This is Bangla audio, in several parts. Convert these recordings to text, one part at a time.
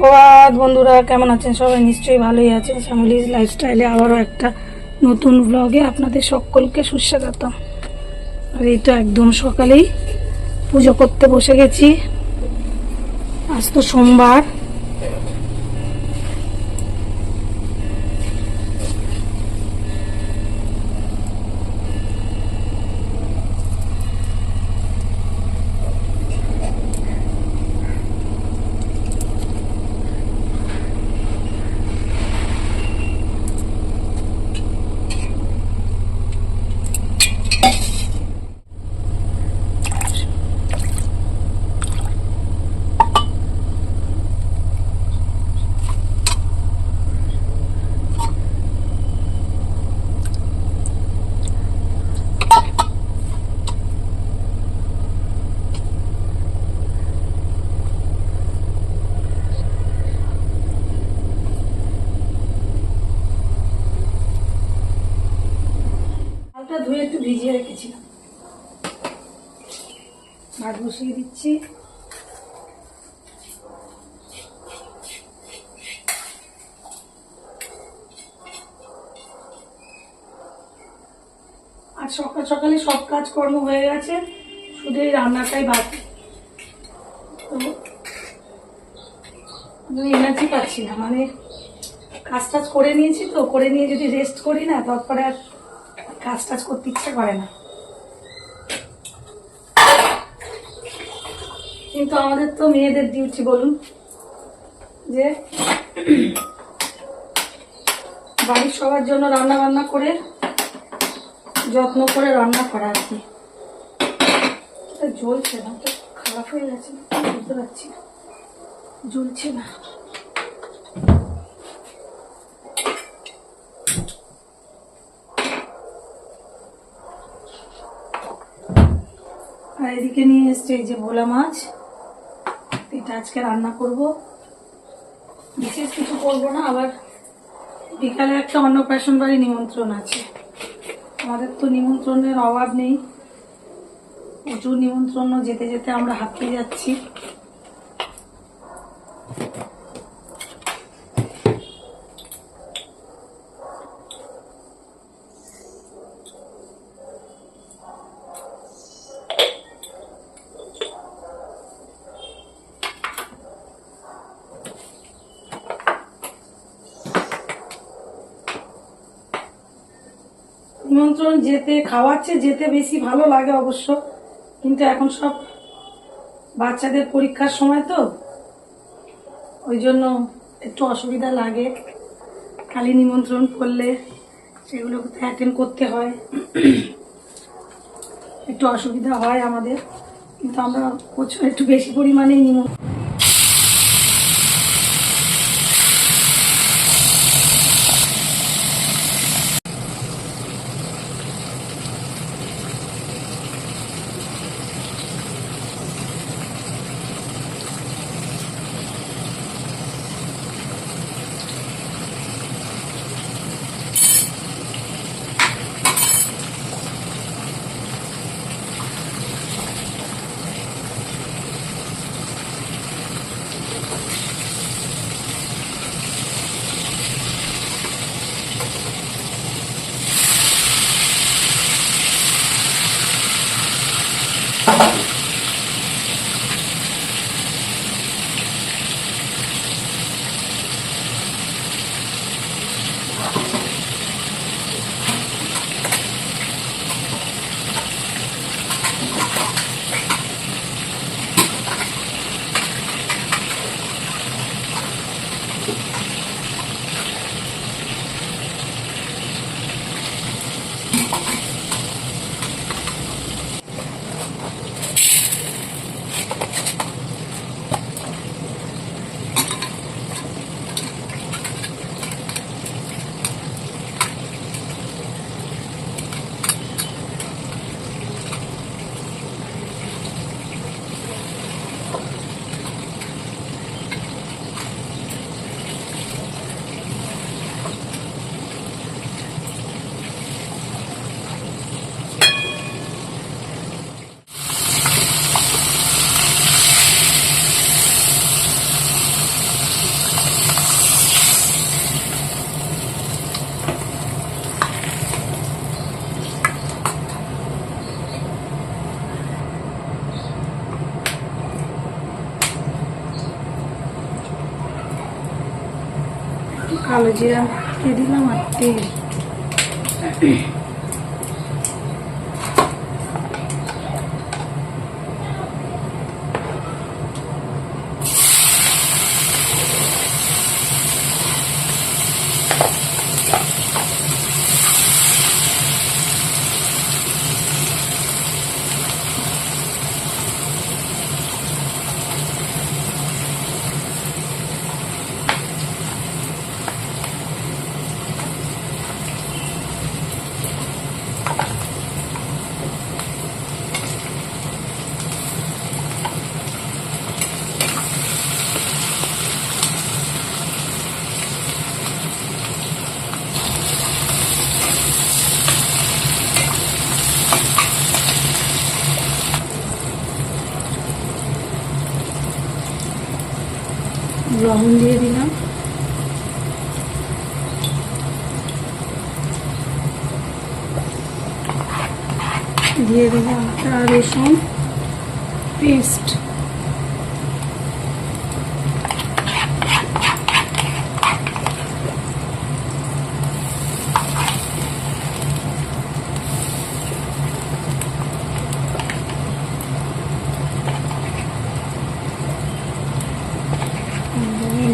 সুপ্রভাত বন্ধুরা, কেমন আছেন সবাই? নিশ্চয়ই ভালোই আছেন। শ্যামলিজ লাইফস্টাইলে আবারও একটা নতুন ব্লগে আপনাদের সকলকে সুস্বাগতম। আর এই তো একদম সকালেই পুজো করতে বসে গেছি। আজ তো সোমবার। চালটা ধুয়ে একটু ভিজিয়ে রেখেছিলাম, ভাত বসিয়ে দিচ্ছি। আর সকাল সকালে সব কাজকর্ম হয়ে গেছে, শুধু এই রান্নাটাই বাকি। তো আমি এনার্জি পাচ্ছি না, মানে কাজ টাজ করে নিয়েছি, তো করে নিয়ে যদি রেস্ট করি না, তারপরে আর কাজ টাজ করতে ইচ্ছা করে না। কিন্তু আমাদের তো মেয়েদের ডিউটি, বলুন, যে বাড়ির সবার জন্য রান্না বান্না করে যত্ন করে রান্না করা আর কি। জ্বলছে না, তো খারাপ হয়ে গেছে, বুঝতে পারছি না, জ্বলছে না। আর এদিকে নিয়ে এসছে এই যে ভোলা মাছ, এটা আজকে রান্না করব। বিশেষ কিছু করবো না, আবার বিকালে একটা অন্নপ্রাশন বাড়ি নিমন্ত্রণ আছে। আমাদের তো নিমন্ত্রণের অভাব নেই, প্রচুর নিমন্ত্রণ, যেতে যেতে আমরা হাঁপিয়ে যাচ্ছি। নিমন্ত্রণ যেতে, খাওয়াচ্ছে যেতে বেশি ভালো লাগে অবশ্য, কিন্তু এখন সব বাচ্চাদের পরীক্ষার সময়, তো ওই জন্য একটু অসুবিধা লাগে। খালি নিমন্ত্রণ করলে সেগুলো অ্যাটেন্ড করতে হয়, একটু অসুবিধা হয় আমাদের। কিন্তু আমরা একটু বেশি পরিমাণেই নিমন্ত্রণ। কালো জিরা দিয়ে দিলাম আর তেল। লবণ দিয়ে দিলাম, দিয়ে দিলাম আদা রসুন পেস্ট,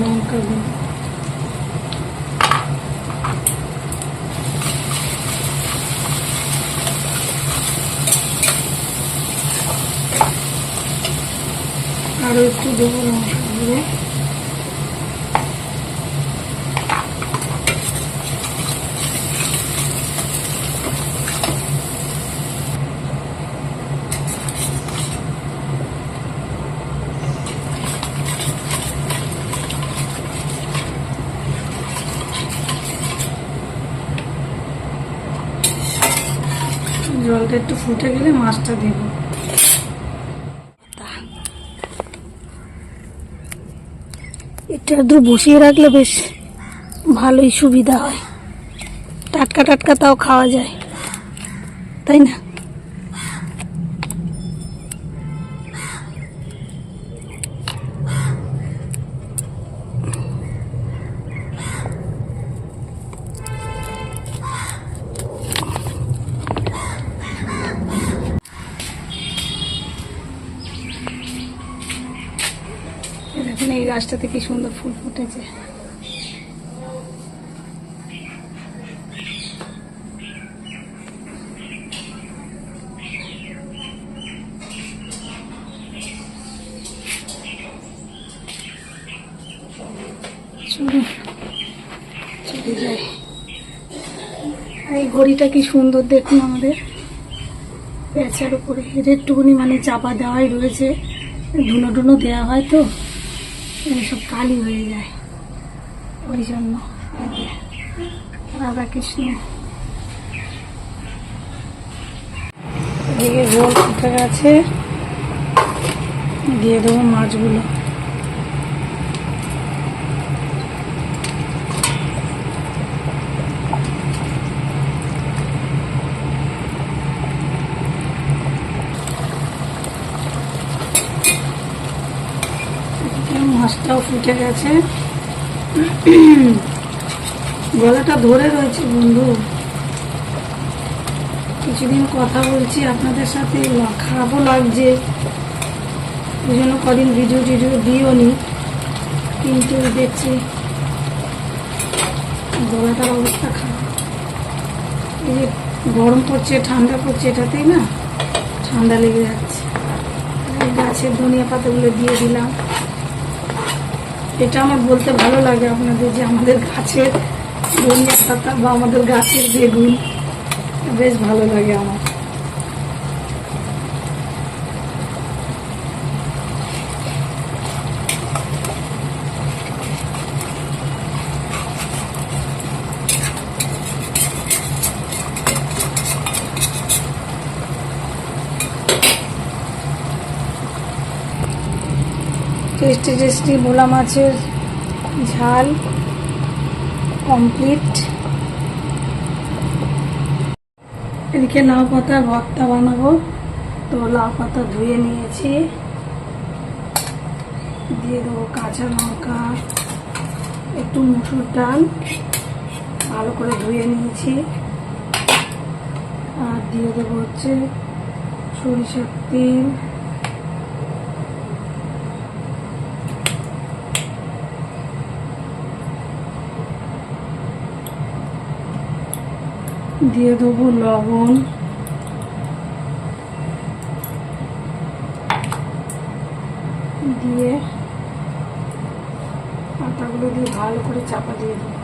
লঙ্কা গুঁড়ো, আরো একটু দেবো লঙ্কা গুঁড়ো, জলটা একটু ফুটে গেলে মাছটা দেব। একটু আধটু বসিয়ে রাখলে বেশ ভালোই সুবিধা হয়, টাটকা টাটকা তাও খাওয়া যায়, তাই না? দেখুন এই গাছটাতে কি সুন্দর ফুল ফুটেছে। চলে যাই। এই ঘড়িটা কি সুন্দর দেখুন, আমাদের পেঁচার উপরে এর একটুখানি মানে চাপা দেওয়াই রয়েছে, ধুনো ধুনো দেওয়া হয় তো সব কালি হয়ে যায়, ওই জন্য। রাধা কৃষ্ণ। এদিকে জল ফুটে গেছে, দিয়ে দেবো মাছগুলো। মাছটাও ফুটে গেছে, গলাটা ধরে রয়েছে বন্ধু, কিছুদিন কথা বলছি আপনাদের সাথে, খারাপও লাগছে, ওই জন্য কদিন ভিডিও টিডিও দিও নি, কিন্তু দেখছি গলাটার অবস্থা খারাপ। এই যে গরম পড়ছে ঠান্ডা পড়ছে, এটাতেই না ঠান্ডা লেগে যাচ্ছে। গাছের ধনিয়া পাতাগুলো দিয়ে দিলাম। এটা আমার বলতে ভালো লাগে আপনাদের যে আমাদের গাছের ধনিয়া পাতা বা আমাদের গাছের বেগুন বেশ ভালো লাগে আমার। টেস্টি টেস্টি ভোলা মাছের ঝাল কমপ্লিট। এদিকে লাউ পাতা ভর্তা বানাবো, তো লাউ পাতা ধুয়ে নিয়েছি, দিয়ে দেবো কাঁচা লঙ্কা, একটু মসুর ডাল ভালো করে ধুয়ে নিয়েছি, আর দিয়ে দেবো হচ্ছে সরিষার তেল, দিয়ে দেবো লবণ, দিয়ে পাতাগুলো দিয়ে ভালো করে চাপা দিয়ে দেবো।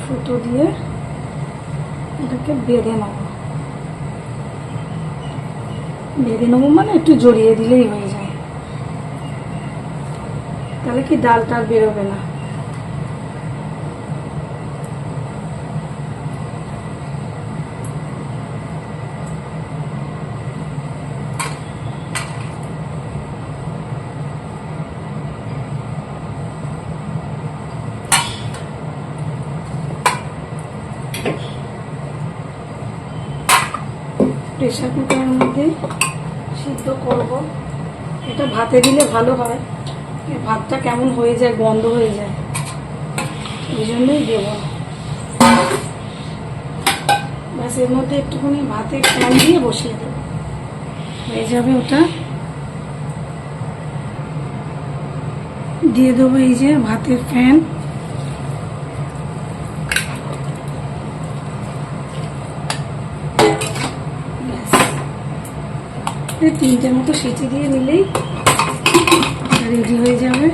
সুতো দিয়ে এটাকে বেঁধে নেবো মানে একটু জড়িয়ে দিলেই হয়ে যায়, তাহলে কি ডালটা আর বেরোবে না। প্রেসার কুকারের মধ্যে সিদ্ধ করব। এটা ভাতে দিলে ভালো হয়, ভাতটা কেমন হয়ে যায়, গন্ধ হয়ে যায়, এই জন্যই দেবো। ব্যাস এর মধ্যে একটুখানি ভাতের ফ্যান দিয়ে বসিয়ে দেবো, হয়ে যাবে ওটা। দিয়ে দেবো এই যে ভাতের ফ্যান, তিনটের মতো সিটি দিয়ে নিলেই রেডি হয়ে যাবে।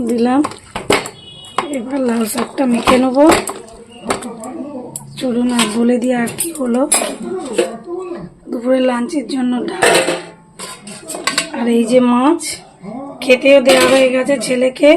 দিলাম, এবার লাল শাকটা মেখে নেবো। চলুন আর বলে দিয়ে আর কি হলো। দুপুরে লাঞ্চের জন্য ডাল, আর এই যে মাছ খেতেও দেওয়া হয়ে গেছে ছেলেকে।